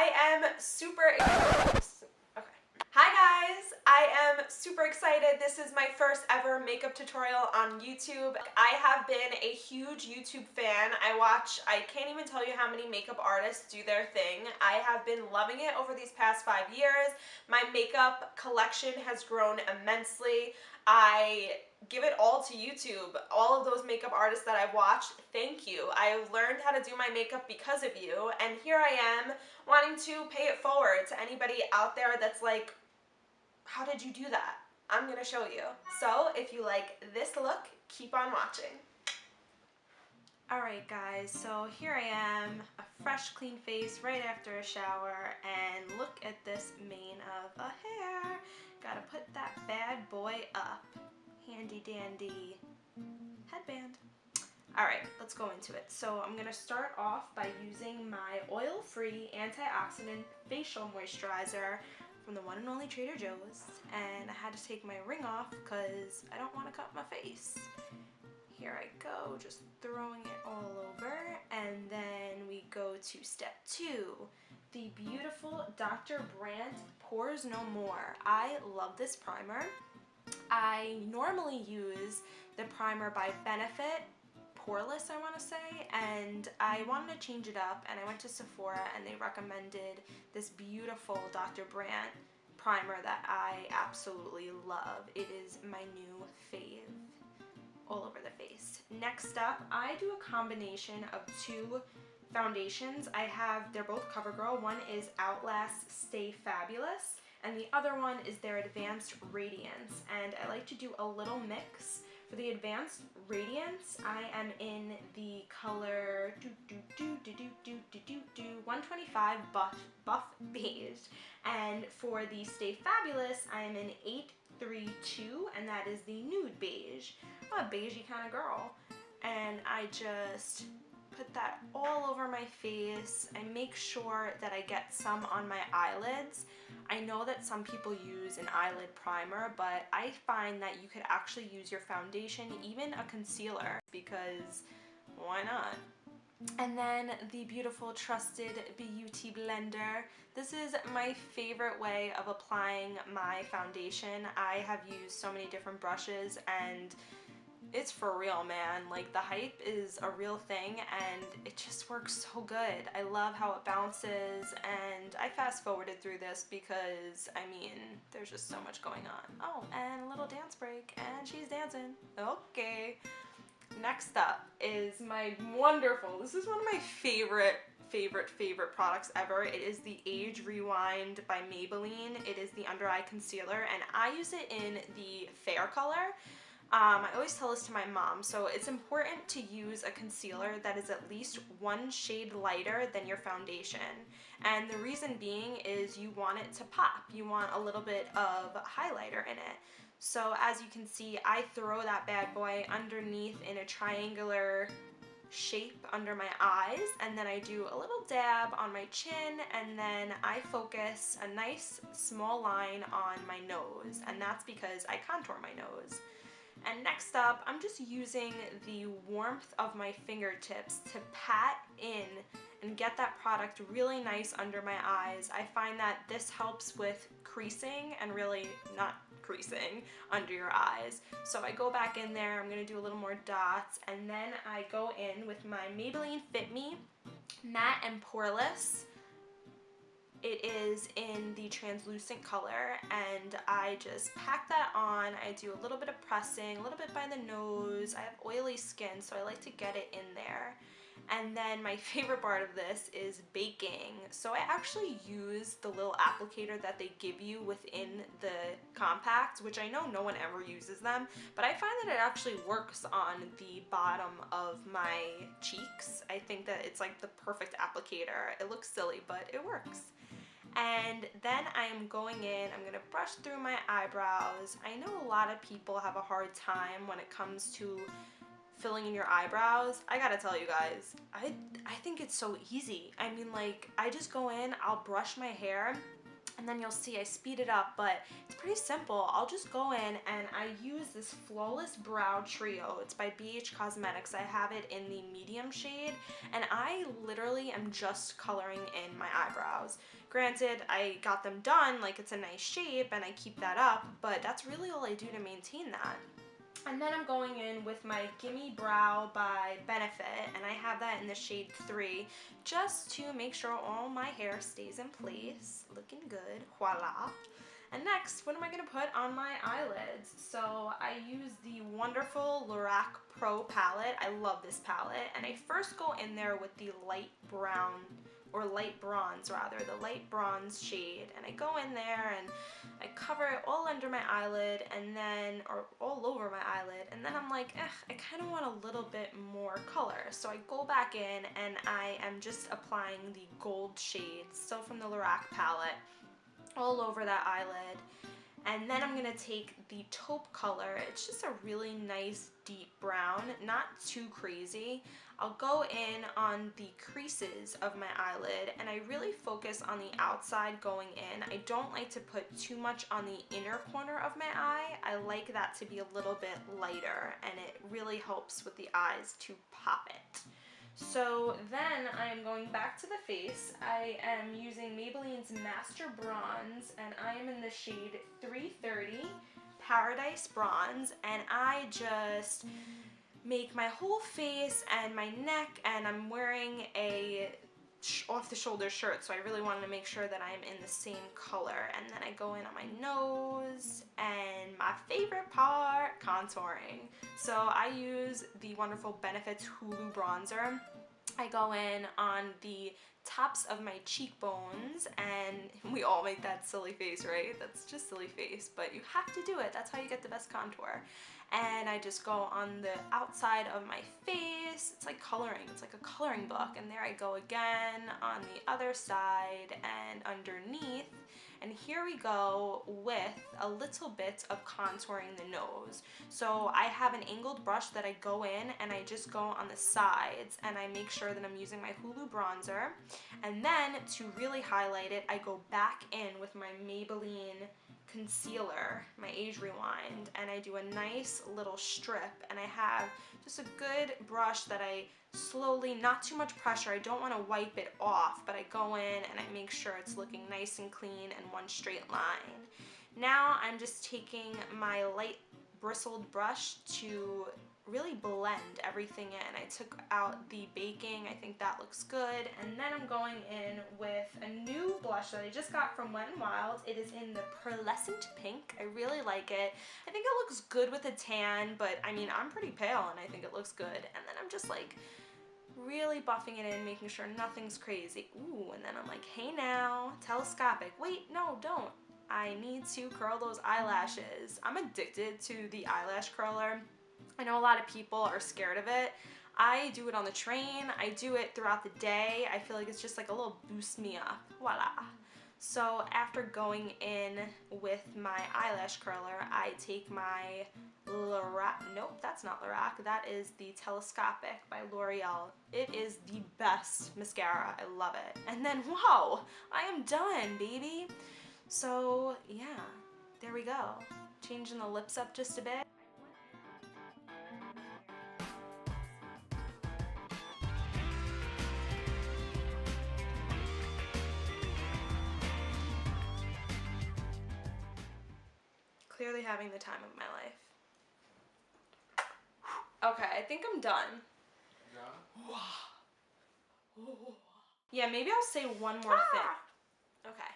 I am super Hi guys, I am super excited. This is my first ever makeup tutorial on YouTube. I have been a huge YouTube fan. I can't even tell you how many makeup artists do their thing. I have been loving it over these past 5 years. My makeup collection has grown immensely. I give it all to YouTube. All of those makeup artists that I've watched, thank you. I've learned how to do my makeup because of you, and here I am wanting to pay it forward to anybody out there that's like, how did you do that? I'm gonna show you. So if you like this look, keep on watching. Alright guys, so here I am, a fresh clean face right after a shower, and look at this mane of a hair. Gotta put that bad boy up. Handy dandy headband. Alright, let's go into it. So I'm gonna start off by using my oil-free antioxidant facial moisturizer from the one and only Trader Joe's, and I had to take my ring off because I don't want to cut my face. Here I go, just throwing it all over, and then we go to step 2, the beautiful Dr.Brandt Pores No More. I love this primer. I normally use the primer by Benefit, Poreless I want to say, and I wanted to change it up, and I went to Sephora and they recommended this beautiful Dr. Brandt primer that I absolutely love. It is my new fave all over the face. Next up, I do a combination of 2 foundations. They're both CoverGirl. One is Outlast Stay Fabulous, and the other one is their Advanced Radiance, and I like to do a little mix. For the Advanced Radiance, I am in the color 125 Buff Beige, and for the Stay Fabulous, I am in 832, and that is the Nude Beige. I'm a beigey kind of girl, and I just put that all over my face. I make sure that I get some on my eyelids. I know that some people use an eyelid primer, but I find that you could actually use your foundation, even a concealer, because why not? And then the beautiful trusted Beauty Blender. This is my favorite way of applying my foundation. I have used so many different brushes, and it's for real, man. Like, the hype is a real thing, and it just works so good. I love how it bounces, and I fast forwarded through this because, I mean, there's just so much going on. Oh, and a little dance break, and she's dancing. Okay. Next up is my wonderful, this is one of my favorite products ever. It is the Age Rewind by Maybelline. It is the under eye concealer, and I use it in the fair color. I always tell this to my mom, so it's important to use a concealer that is at least 1 shade lighter than your foundation. And the reason being is you want it to pop. You want a little bit of highlighter in it. So as you can see, I throw that bad boy underneath in a triangular shape under my eyes, and then I do a little dab on my chin, and then I focus a nice small line on my nose, and that's because I contour my nose. And next up, I'm just using the warmth of my fingertips to pat in and get that product really nice under my eyes. I find that this helps with creasing and really not creasing under your eyes. So I go back in there, I'm going to do a little more dots, and then I go in with my Maybelline Fit Me Matte and Poreless. It is in the translucent color, and I just pack that on. I do a little bit of pressing, a little bit by the nose. I have oily skin, so I like to get it in there. And then my favorite part of this is baking. So I actually use the little applicator that they give you within the compacts, which I know no one ever uses them, but I find that it actually works on the bottom of my cheeks. I think that it's like the perfect applicator. It looks silly, but it works. And then I am going in, I'm going to brush through my eyebrows. I know a lot of people have a hard time when it comes to filling in your eyebrows. I gotta tell you guys, I think it's so easy. I mean, like, I just go in, I'll brush my hair, and then you'll see I speed it up, but it's pretty simple. I'll just go in and I use this Flawless Brow Trio. It's by BH Cosmetics. I have it in the medium shade, and I literally am just coloring in my eyebrows. Granted, I got them done, like it's a nice shape, and I keep that up, but that's really all I do to maintain that. And then I'm going in with my Gimme Brow by Benefit, and I have that in the shade 3, just to make sure all my hair stays in place. Looking good, voila. And next, what am I going to put on my eyelids? So I use the wonderful Lorac Pro palette. I love this palette. And I first go in there with the light brown, or light bronze rather, the light bronze shade. And I go in there and I cover it all under my eyelid, and then, or all over my eyelid, and then I'm like, I kind of want a little bit more color. So I go back in and I am just applying the gold shades, still from the Lorac palette, all over that eyelid. And then I'm going to take the taupe color. It's just a really nice deep brown, not too crazy. I'll go in on the creases of my eyelid, and I really focus on the outside going in. I don't like to put too much on the inner corner of my eye. I like that to be a little bit lighter, and it really helps with the eyes to pop it. So then I am going back to the face. I am using Maybelline's Master Bronze, and I am in the shade 330 Paradise Bronze, and I just make my whole face and my neck, and I'm wearing a off-the-shoulder shirt, so I really wanted to make sure that I'm in the same color. And then I go in on my nose, and my favorite part, contouring. So I use the wonderful Benefits Hoola bronzer. I go in on the tops of my cheekbones, and we all make that silly face, right? That's just silly face, but you have to do it. That's how you get the best contour. And I just go on the outside of my face. It's like coloring. It's like a coloring book. And there I go again on the other side and underneath. And here we go with a little bit of contouring the nose. So I have an angled brush that I go in, and I just go on the sides, and I make sure that I'm using my Hoola bronzer. And then to really highlight it, I go back in with my Maybelline concealer, my Age Rewind, and I do a nice little strip, and I have just a good brush that I slowly, not too much pressure, I don't want to wipe it off, but I go in and I make sure it's looking nice and clean and one straight line. Now I'm just taking my light bristled brush to really blend everything in. I took out the baking, I think that looks good, and then I'm going in with a new blush that I just got from Wet n Wild. It is in the Pearliscent pink. I really like it. I think it looks good with a tan, but I mean, I'm pretty pale and I think it looks good. And then I'm just like really buffing it in, making sure nothing's crazy. Ooh, and then I'm like, hey now, Telescopic. Wait, no, don't. I need to curl those eyelashes. I'm addicted to the eyelash curler. I know a lot of people are scared of it. I do it on the train. I do it throughout the day. I feel like it's just like a little boost me up. Voila. So after going in with my eyelash curler, I take my Lorac, nope, that's not Lorac, that is the Telescopic by L'Oreal. It is the best mascara. I love it. And then, whoa, I am done, baby. So yeah, there we go. Changing the lips up just a bit. Clearly having the time of my life. Okay, I think I'm done. Yeah? Yeah, maybe I'll say one more thing. Okay.